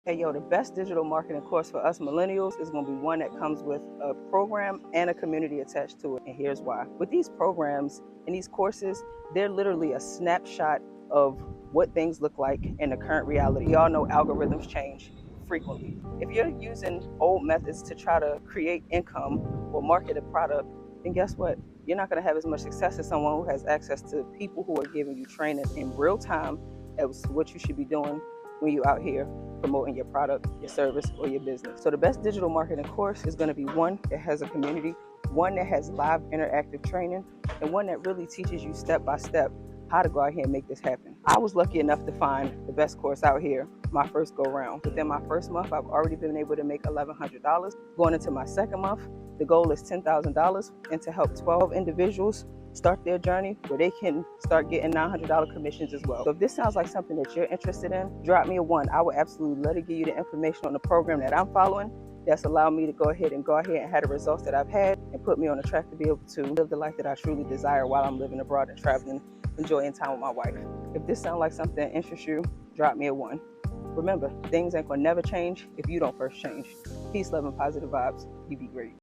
Hey, yo, the best digital marketing course for us millennials is going to be one that comes with a program and a community attached to it. And here's why. With these programs and these courses, they're literally a snapshot of what things look like in the current reality. Y'all know algorithms change frequently. If you're using old methods to try to create income or market a product, then guess what? You're not going to have as much success as someone who has access to people who are giving you training in real time as to what you should be doing when you're out here promoting your product, your service, or your business. So the best digital marketing course is going to be one that has a community, one that has live interactive training, and one that really teaches you step by step how to go out here and make this happen. I was lucky enough to find the best course out here my first go round. Within my first month, I've already been able to make $1,100. Going into my second month, the goal is $10,000, and to help 12 individuals start their journey where they can start getting $900 commissions as well. So if this sounds like something that you're interested in, drop me a 1. I would absolutely love to give you the information on the program that I'm following that's allowed me to go ahead and have the results that I've had and put me on a track to be able to live the life that I truly desire while I'm living abroad and traveling, enjoying time with my wife. If this sounds like something that interests you, drop me a 1. Remember, things ain't gonna never change if you don't first change. Peace, love, and positive vibes. You be great.